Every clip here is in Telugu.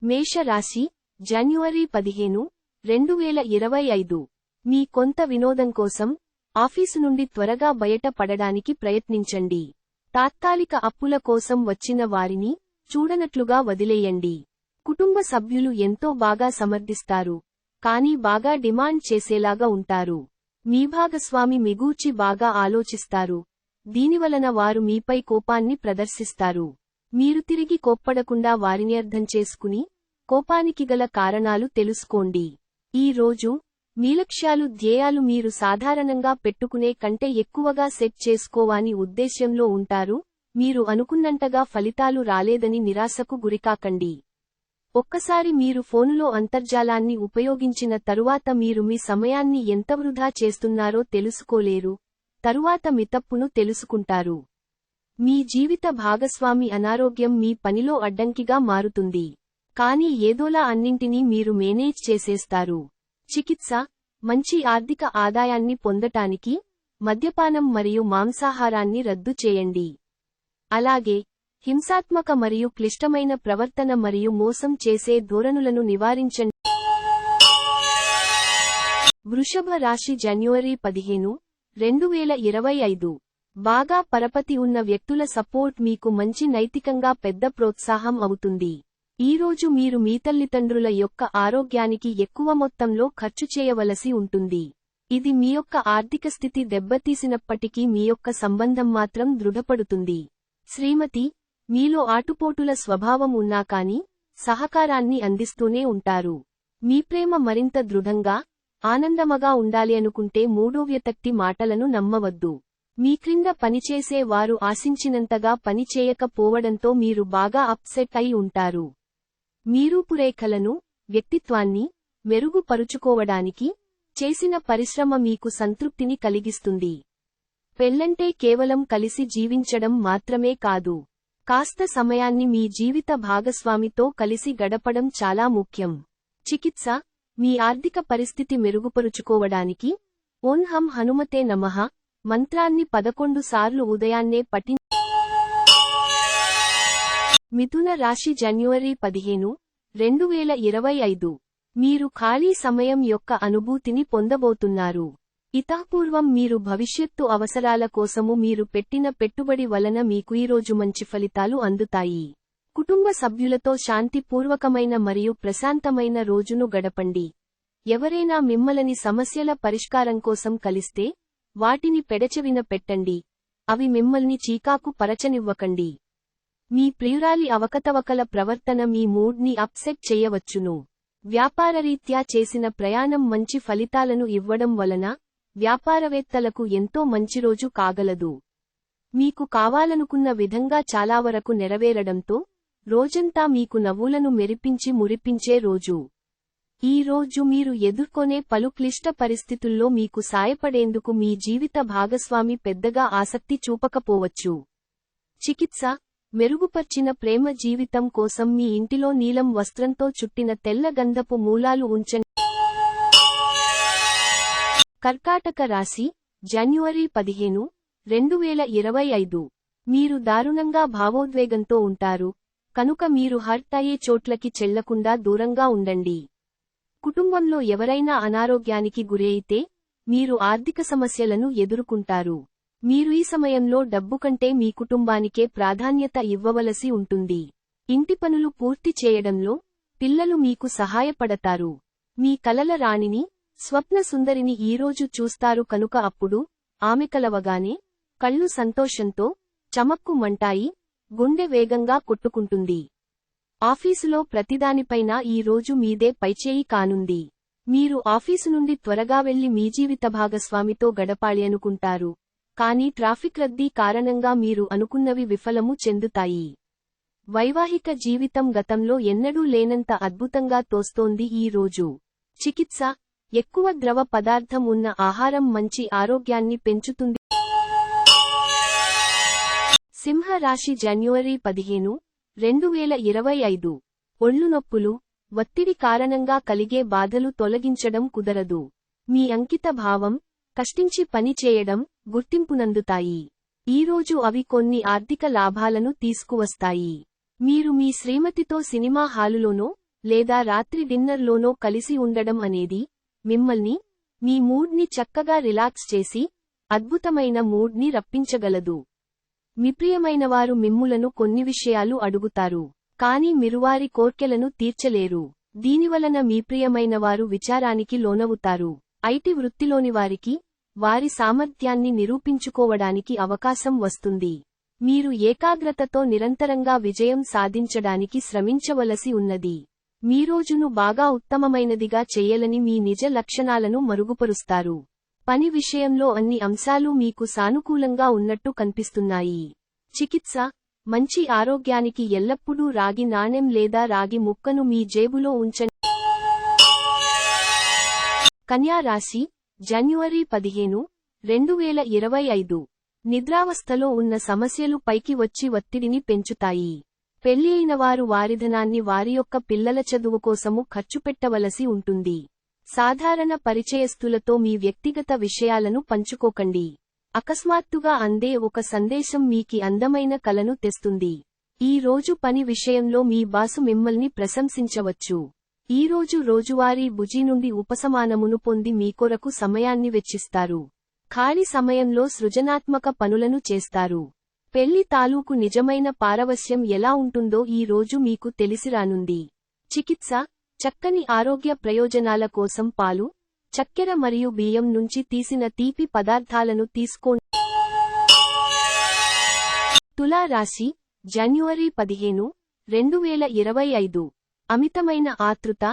మేషరాశి, జనవరి 15, 2025. మీ కొంత వినోదం కోసం ఆఫీసు నుండి త్వరగా బయట పడడానికి ప్రయత్నించండి. తాత్కాలిక అప్పుల కోసం వచ్చిన వారిని చూడనట్లుగా వదిలేయండి. కుటుంబ సభ్యులు ఎంతో బాగా సమర్థిస్తారు, కానీ బాగా డిమాండ్ చేసేలాగా ఉంటారు. మీ భాగస్వామి మిగూర్చి బాగా ఆలోచిస్తారు, దీనివలన వారు మీపై కోపాన్ని ప్రదర్శిస్తారు. మీరు తిరిగి కోప్పడకుండా వారిని అర్థం చేసుకుని, కోపానికి గల కారణాలు తెలుసుకోండి. ఈ రోజు మీ లక్ష్యాలు ధ్యేయాలు మీరు సాధారణంగా పెట్టుకునే కంటే ఎక్కువగా సెట్ చేసుకోవాని ఉద్దేశ్యంలో ఉంటారు. మీరు అనుకున్నంతగా ఫలితాలు రాలేదని నిరాశకు గురికాకండి. ఒక్కసారి మీరు ఫోనులో అంతర్జాలాన్ని ఉపయోగించిన తరువాత మీరు మీ సమయాన్ని ఎంత వృధా చేస్తున్నారో తెలుసుకోలేరు. తరువాత మీ తప్పును తెలుసుకుంటారు. మీ జీవిత భాగస్వామి అనారోగ్యం మీ పనిలో అడ్డంకిగా మారుతుంది, కానీ ఏదోలా అన్నింటినీ మీరు మేనేజ్ చేసేస్తారు. చికిత్స, మంచి ఆర్థిక ఆదాయాన్ని పొందటానికి మద్యపానం మరియు మాంసాహారాన్ని రద్దు చేయండి. అలాగే హింసాత్మక మరియు క్లిష్టమైన ప్రవర్తన మరియు మోసం చేసే ధోరణులను నివారించండి. వృషభ రాశి, జనవరి 15, 2025. బాగా పరపతి ఉన్న వ్యక్తుల సపోర్ట్ మీకు మంచి నైతికంగా పెద్ద ప్రోత్సాహం అవుతుంది. ఈరోజు మీరు మీ తల్లిదండ్రుల యొక్క ఆరోగ్యానికి ఎక్కువ మొత్తంలో ఖర్చు చేయవలసి ఉంటుంది. ఇది మీ యొక్క ఆర్థిక స్థితి దెబ్బతీసినప్పటికీ మీ యొక్క సంబంధం మాత్రం దృఢపడుతుంది. శ్రీమతి, మీలో ఆటుపోటుల స్వభావం ఉన్నా కానీ సహకారాన్ని అందిస్తూనే ఉంటారు. మీ ప్రేమ మరింత దృఢంగా, ఆనందమగా ఉండాలి అనుకుంటే మూడో వ్యక్తి మాటలను నమ్మవద్దు. మీ క్రింద పనిచేసే వారు ఆశించినంతగా పనిచేయకపోవడంతో మీరు బాగా అప్సెట్ అయి ఉంటారు. మీ రూపురేఖలను, వ్యక్తిత్వాన్ని మెరుగుపరుచుకోవడానికి చేసిన పరిశ్రమ మీకు సంతృప్తిని కలిగిస్తుంది. పెళ్లంటే కేవలం కలిసి జీవించడం మాత్రమే కాదు, కాస్త సమయాన్ని మీ జీవిత భాగస్వామితో కలిసి గడపడం చాలా ముఖ్యం. చికిత్స, మీ ఆర్థిక పరిస్థితి మెరుగుపరుచుకోవడానికి ఓం హం హనుమతే నమః మంత్రాన్ని 11 సార్లు ఉదయాన్నే పఠించండి. మిథున రాశి, జనవరి 15, 2025. మీరు ఖాళీ సమయం యొక్క అనుభూతిని పొందబోతున్నారు. ఇతఃపూర్వం మీరు భవిష్యత్తు అవసరాల కోసము మీరు పెట్టిన పెట్టుబడి వలన మీకు ఈరోజు మంచి ఫలితాలు అందుతాయి. కుటుంబ సభ్యులతో శాంతిపూర్వకమైన మరియు ప్రశాంతమైన రోజును గడపండి. ఎవరైనా మిమ్మల్ని సమస్యల పరిష్కారం కోసం కలిస్తే వాటిని పెడచెవిన పెట్టండి, అవి మిమ్మల్ని చీకాకు పరచనివ్వకండి. మీ ప్రియురాలి అవకతవకల ప్రవర్తన మీ మూడ్ని అప్సెట్ చేయవచ్చును. వ్యాపారరీత్యా చేసిన ప్రయాణం మంచి ఫలితాలను ఇవ్వడం వలన వ్యాపారవేత్తలకు ఎంతో మంచి రోజు కాగలదు. మీకు కావాలనుకున్న విధంగా చాలా వరకు నెరవేరడంతో రోజంతా మీకు నవ్వులను మెరిపించి మురిపించే రోజు. ఈ రోజు మీరు ఎదుర్కొనే పలు క్లిష్ట పరిస్థితుల్లో మీకు సాయపడేందుకు మీ జీవిత భాగస్వామి పెద్దగా ఆసక్తి చూపకపోవచ్చు. చికిత్స, మెరుగుపర్చిన ప్రేమ జీవితం కోసం మీ ఇంటిలో నీలం వస్త్రంతో చుట్టిన తెల్ల గంధపు మూలాలు ఉంచండి. కర్కాటక రాశి, జనవరి 15, 2025. మీరు దారుణంగా భావోద్వేగంతో ఉంటారు, కనుక మీరు హర్ట్ అయ్యే చోట్లకి చెళ్లకుండా దూరంగా ఉండండి. కుటుంబంలో ఎవరైనా అనారోగ్యానికి గురైతే మీరు ఆర్థిక సమస్యలను ఎదుర్కొంటారు. మీరు ఈ సమయంలో డబ్బు కంటే మీ కుటుంబానికే ప్రాధాన్యత ఇవ్వవలసి ఉంటుంది. ఇంటి పనులు పూర్తి చేయడంలో పిల్లలు మీకు సహాయపడతారు. మీ కలల రాణిని, స్వప్న సుందరిని ఈరోజు చూస్తారు కనుక అప్పుడు ఆమె కలవగానే కళ్ళు సంతోషంతో చమక్కుమంటాయి, గుండె వేగంగా కొట్టుకుంటుంది. ఆఫీసులో ప్రతిదానిపైన ఈ రోజు మీదే పైచేయి కానుంది. మీరు ఆఫీసు నుండి త్వరగా వెళ్లి మీ జీవిత భాగస్వామితో గడపాలి అనుకుంటారు, కానీ ట్రాఫిక్ రద్దీ కారణంగా మీరు అనుకున్నవి విఫలము చెందుతాయి. వైవాహిక జీవితం గతంలో ఎన్నడూ లేనంత అద్భుతంగా తోస్తోంది ఈ రోజు. చికిత్స, ఎక్కువ ద్రవ పదార్థం ఉన్న ఆహారం మంచి ఆరోగ్యాన్ని పెంచుతుంది. సింహ రాశి, జనవరి 15, 2025. ఒళ్ళు నొప్పులు, ఒత్తిడి కారణంగా కలిగే బాధలు తొలగించడం కుదరదు. మీ అంకిత భావం, కష్టించి పని చేయడం గుర్తింపునందుతాయి. ఈరోజు అవి కొన్ని ఆర్థిక లాభాలను తీసుకువస్తాయి. మీరు మీ శ్రీమతితో సినిమా హాలులోనో లేదా రాత్రి డిన్నర్లోనో కలిసి ఉండడం అనేది మిమ్మల్ని, మీ మూడ్ని చక్కగా రిలాక్స్ చేసి, అద్భుతమైన మూడ్ని రప్పించగలదు. మీ ప్రియమైనవారు మిమ్ములను కొన్ని విషయాలు అడుగుతారు, కానీ మీరు వారి కోర్కెలను తీర్చలేరు. దీనివలన మీ ప్రియమైనవారు విచారానికి లోనవుతారు. ఐటి వృత్తిలోని వారికి, వారి సామర్థ్యాన్ని నిరూపించుకోవడానికి అవకాశం వస్తుంది. మీరు ఏకాగ్రతతో నిరంతరంగా విజయం సాధించడానికి శ్రమించవలసి ఉన్నది. మీ రోజును బాగా ఉత్తమమైనదిగా చెయ్యాలని మీ నిజ లక్షణాలను మరుగుపరుస్తారు. పని విషయంలో అన్ని అంశాలు మీకు సానుకూలంగా ఉన్నట్టు కనిపిస్తున్నాయి. చికిత్స, మంచి ఆరోగ్యానికి ఎల్లప్పుడూ రాగి నాణెం లేదా రాగి ముక్కను మీ జేబులో ఉంచండి. కన్యా రాశి, జనవరి 15, 2025. నిద్రావస్థలో ఉన్న సమస్యలు పైకి వచ్చి ఒత్తిడిని పెంచుతాయి. పెళ్లి అయిన వారు వారి ధనాన్ని వారి యొక్క పిల్లల చదువు కోసము ఖర్చుపెట్టవలసి ఉంటుంది. సాధారణ పరిచయస్తులతో మీ వ్యక్తిగత విషయాలను పంచుకోకండి. అకస్మాత్తుగా అందే ఒక సందేశం మీకి అందమైన కలను తెస్తుంది. ఈ రోజు పని విషయంలో మీ బాసు మిమ్మల్ని ప్రశంసించవచ్చు. ఈ రోజు రోజువారీ బుజీ నుండి ఉపశమనమును పొంది మీ కొరకు సమయాన్ని వెచ్చిస్తారు. ఖాళీ సమయంలో సృజనాత్మక పనులను చేస్తారు. పెళ్లి తాలూకు నిజమైన పారవశ్యం ఎలా ఉంటుందో ఈ రోజు మీకు తెలిసిరానుంది. చికిత్స, చక్కని ఆరోగ్య ప్రయోజనాల కోసం పాలు, చక్కెర మరియు బియ్యం నుంచి తీసిన తీపి పదార్థాలను తీసుకోండి. తులా రాశి, జనవరి 15, 2025. అమితమైన ఆతృత,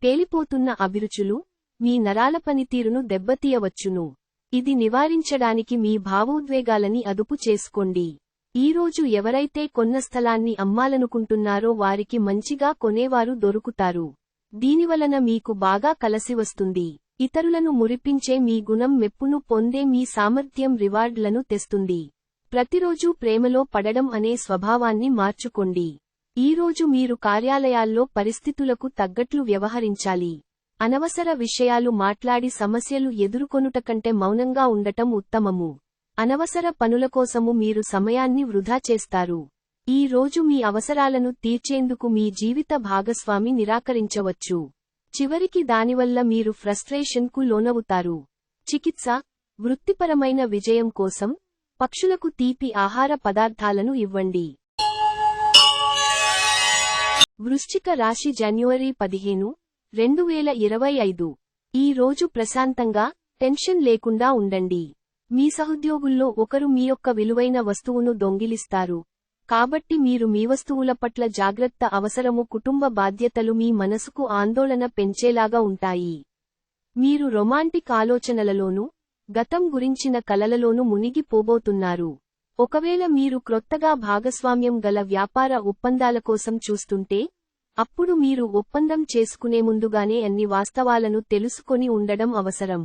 తేలిపోతున్న అభిరుచులు, మీ నరాల పనితీరును దెబ్బతీయవచ్చును. ఇది నివారించడానికి మీ భావోద్వేగాలని అదుపు చేసుకోండి. ఈరోజు ఎవరైతే కొన్న స్థలాన్ని అమ్మాలనుకుంటున్నారో వారికి మంచిగా కొనేవారు దొరుకుతారు. దీనివలన మీకు బాగా కలసివస్తుంది. ఇతరులను మురిపించే మీ గుణం మెప్పును పొందే మీ సామర్థ్యం రివార్డులను తెస్తుంది. ప్రతిరోజూ ప్రేమలో పడడం అనే స్వభావాన్ని మార్చుకోండి. ఈరోజు మీరు కార్యాలయాల్లో పరిస్థితులకు తగ్గట్లు వ్యవహరించాలి. అనవసర విషయాలు మాట్లాడి సమస్యలు ఎదుర్కొనుట కంటే మౌనంగా ఉండటం ఉత్తమము. అనవసర పనుల కోసము మీరు సమయాన్ని వృధా చేస్తారు. ఈ రోజు మీ అవసరాలను తీర్చేందుకు మీ జీవిత భాగస్వామి నిరాకరించవచ్చు. చివరికి దానివల్ల మీరు ఫ్రస్ట్రేషన్కు లోనవుతారు. చికిత్స, వృత్తిపరమైన విజయం కోసం పక్షులకు తీపి ఆహార పదార్థాలను ఇవ్వండి. వృశ్చిక రాశి, జనవరి 15, 2025. ఈ రోజు ప్రశాంతంగా, టెన్షన్ లేకుండా ఉండండి. మీ సహోద్యోగుల్లో ఒకరు మీ యొక్క విలువైన వస్తువును దొంగిలిస్తారు. కాబట్టి మీరు మీ వస్తువుల పట్ల జాగ్రత్త అవసరము. కుటుంబ బాధ్యతలు మీ మనసుకు ఆందోళన పెంచేలాగా ఉంటాయి. మీరు రొమాంటిక్ ఆలోచనలలోనూ, గతం గురించిన కలలలోనూ మునిగిపోబోతున్నారు. ఒకవేళ మీరు క్రొత్తగా భాగస్వామ్యం గల వ్యాపార ఒప్పందాల కోసం చూస్తుంటే, అప్పుడు మీరు ఒప్పందం చేసుకునే ముందుగానే అన్ని వాస్తవాలను తెలుసుకొని ఉండడం అవసరం.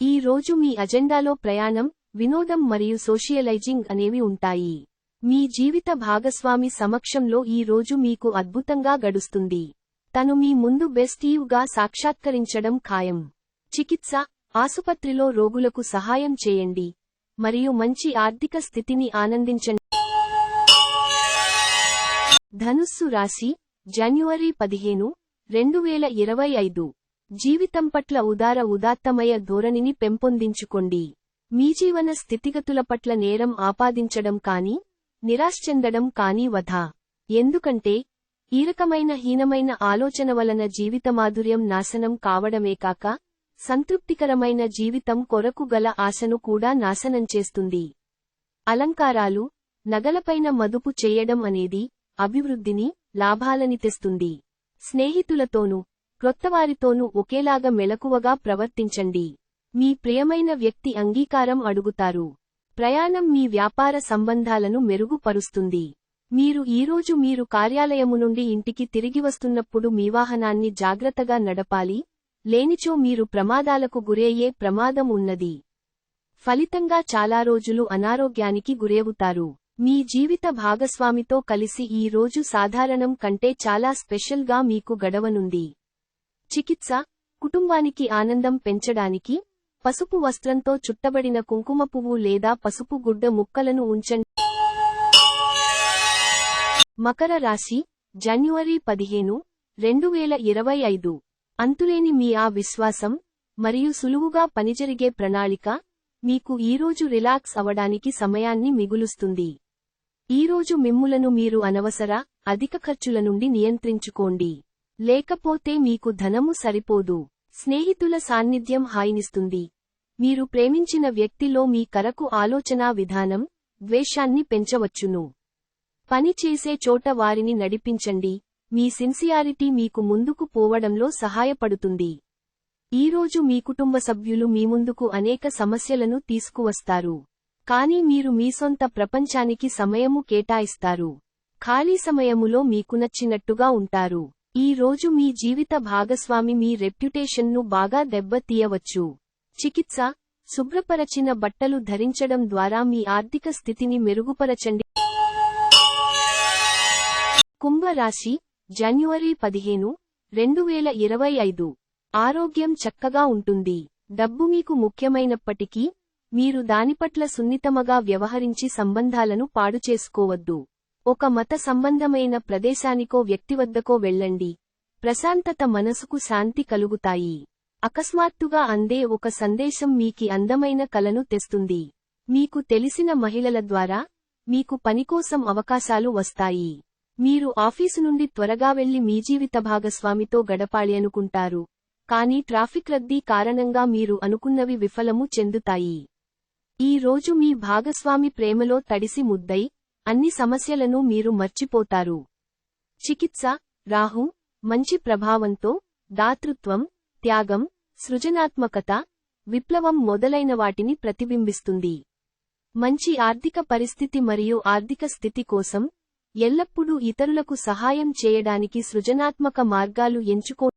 ఈ రోజు మీ అజెండాలో ప్రయాణం, వినోదం మరియు సోషియలైజింగ్ అనేవి ఉంటాయి. మీ జీవిత భాగస్వామి సమక్షంలో ఈ రోజు మీకు అద్భుతంగా గడుస్తుంది. తను మీ ముందు బెస్ట్ గా సాక్షాత్కరించడం ఖాయం. చికిత్స, ఆసుపత్రిలో రోగులకు సహాయం చేయండి మరియు మంచి ఆర్థిక స్థితిని ఆనందించండి. ధనుస్సు రాశి, జనవరి 15, 2025. జీవితం పట్ల ఉదాత్తమయ ధోరణిని పెంపొందించుకోండి. మీ జీవన స్థితిగతుల పట్ల నేరం ఆపాదించడం కానీ, నిరాశ చెందడం కానీ వధా. ఎందుకంటే, ఈ రకమైన హీనమైన ఆలోచన వలన జీవితమాధుర్యం నాశనం కావడమే కాక, సంతృప్తికరమైన జీవితం కొరకు గల ఆశను కూడా నాశనం చేస్తుంది. అలంకారాలు, నగలపైన మదుపు చేయడం అనేది అభివృద్ధిని, లాభాలని తెస్తుంది. స్నేహితులతోనూ, క్రొత్తవారితోనూ ఒకేలాగా మెలకువగా ప్రవర్తించండి. మీ ప్రియమైన వ్యక్తి అంగీకారం అడుగుతారు. ప్రయాణం మీ వ్యాపార సంబంధాలను మెరుగుపరుస్తుంది. మీరు ఈరోజు మీరు కార్యాలయము నుండి ఇంటికి తిరిగి వస్తున్నప్పుడు మీ వాహనాన్ని జాగ్రత్తగా నడపాలి, లేనిచో మీరు ప్రమాదాలకు గురయ్యే ప్రమాదం ఉన్నది. ఫలితంగా చాలా రోజులు అనారోగ్యానికి గురవుతారు. మీ జీవిత భాగస్వామితో కలిసి ఈ రోజు సాధారణం కంటే చాలా స్పెషల్గా మీకు గడవనుంది. చికిత్స, కుటుంబానికి ఆనందం పెంచడానికి పసుపు వస్త్రంతో చుట్టబడిన కుంకుమ పువ్వు లేదా పసుపు గుడ్డ ముక్కలను ఉంచండి. మకర రాశి, జనవరి 15, 2025 అంతులేని మీ ఆ విశ్వాసం మరియు సులువుగా పనిజరిగే ప్రణాళిక మీకు ఈరోజు రిలాక్స్ అవడానికి సమయాన్ని మిగులుస్తుంది. ఈరోజు మిమ్ములను మీరు అనవసర, అధిక ఖర్చుల నుండి నియంత్రించుకోండి. లేకపోతే మీకు ధనము సరిపోదు. స్నేహితుల సాన్నిధ్యం హాయినిస్తుంది. మీరు ప్రేమించిన వ్యక్తిలో మీ కరకు ఆలోచనా విధానం, ద్వేషాన్ని పెంచవచ్చును. పని చేసే చోట వారిని నడిపించండి. మీ సిన్సియారిటీ మీకు ముందుకు పోవడంలో సహాయపడుతుంది. ఈరోజు మీ కుటుంబ సభ్యులు మీ ముందుకు అనేక సమస్యలను తీసుకువస్తారు. కానీ మీరు మీ సొంత ప్రపంచానికి సమయము కేటాయిస్తారు. ఖాళీ సమయములో మీకు నచ్చినట్టుగా ఉంటారు. ఈ రోజు మీ జీవిత భాగస్వామి మీ రెప్యుటేషన్ను బాగా దెబ్బతీయవచ్చు. చికిత్స, శుభ్రపరచిన బట్టలు ధరించడం ద్వారా మీ ఆర్థిక స్థితిని మెరుగుపరచండి. కుంభరాశి, జనవరి 15, 2025. ఆరోగ్యం చక్కగా ఉంటుంది. డబ్బు మీకు ముఖ్యమైనప్పటికీ, మీరు దానిపట్ల సున్నితమగా వ్యవహరించి సంబంధాలను పాడుచేసుకోవద్దు. ఒక మత సంబంధమైన ప్రదేశానికో వ్యక్తివద్దకో వెళ్ళండి. ప్రశాంతత మనసుకు శాంతి కలుగుతాయి. అకస్మాత్తుగా అందే ఒక సందేశం మీకి అందమైన కలను తెస్తుంది. మీకు తెలిసిన మహిళల ద్వారా మీకు పనికోసం అవకాశాలు వస్తాయి. మీరు ఆఫీసు నుండి త్వరగా వెళ్లి మీ జీవిత భాగస్వామితో గడపాలి అనుకుంటారు. కానీ ట్రాఫిక్ రద్దీ కారణంగా మీరు అనుకున్నవి విఫలము చెందుతాయి. ఈ రోజు మీ భాగస్వామి ప్రేమలో తడిసి ముద్దై, అన్ని సమస్యలను మీరు మర్చిపోతారు. చికిత్స, రాహు మంచి ప్రభావంతో దాతృత్వం, త్యాగం, సృజనాత్మకత, విప్లవం మొదలైన వాటిని ప్రతిబింబిస్తుంది. మంచి ఆర్థిక పరిస్థితి మరియు ఆర్థిక స్థితి కోసం ఎల్లప్పుడూ ఇతరులకు సహాయం చేయడానికి సృజనాత్మక మార్గాలు ఎంచుకో.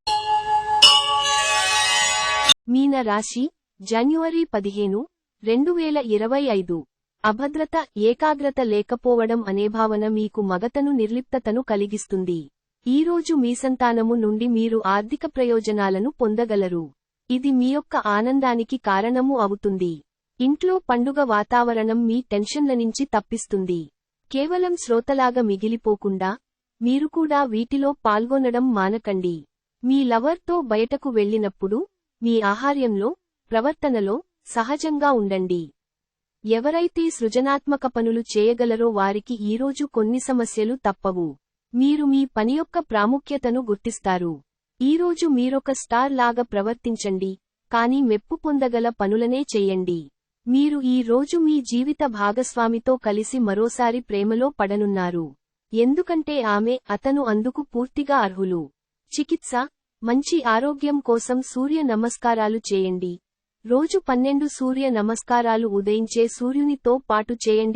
మీన రాశి, జనవరి 15, 2025. అభద్రత, ఏకాగ్రత లేకపోవడం అనే భావన మీకు మగతను నిర్లిప్తతను కలిగిస్తుంది. ఈరోజు మీ సంతానము నుండి మీరు ఆర్థిక ప్రయోజనాలను పొందగలరు. ఇది మీ యొక్క ఆనందానికి కారణము అవుతుంది. ఇంట్లో పండుగ వాతావరణం మీ టెన్షన్లనించి తప్పిస్తుంది. కేవలం శ్రోతలాగా మిగిలిపోకుండా, మీరు కూడా వీటిలో పాల్గొనడం మానకండి. మీ లవర్తో బయటకు వెళ్ళినప్పుడు, మీ ఆహార్యంలో, ప్రవర్తనలో సహజంగా ఉండండి. ఎవరైతే సృజనాత్మక పనులు చేయగలరో వారికి ఈరోజు కొన్ని సమస్యలు తప్పవు. మీరు మీ పని యొక్క ప్రాముఖ్యతను గుర్తిస్తారు. ఈరోజు మీరొక స్టార్ లాగా ప్రవర్తించండి, కానీ మెప్పు పొందగల పనులనే చెయ్యండి. మీరు ఈ రోజు మీ జీవిత భాగస్వామితో కలిసి మరోసారి ప్రేమలో పడనున్నారు. ఎందుకంటే ఆమె, అతను అందుకు పూర్తిగా అర్హులు. చికిత్స, మంచి ఆరోగ్యం కోసం సూర్య నమస్కారాలు చేయండి. రోజు 12 సూర్య నమస్కారాలు ఉదయించే సూర్యునితో పాటు చేయండి.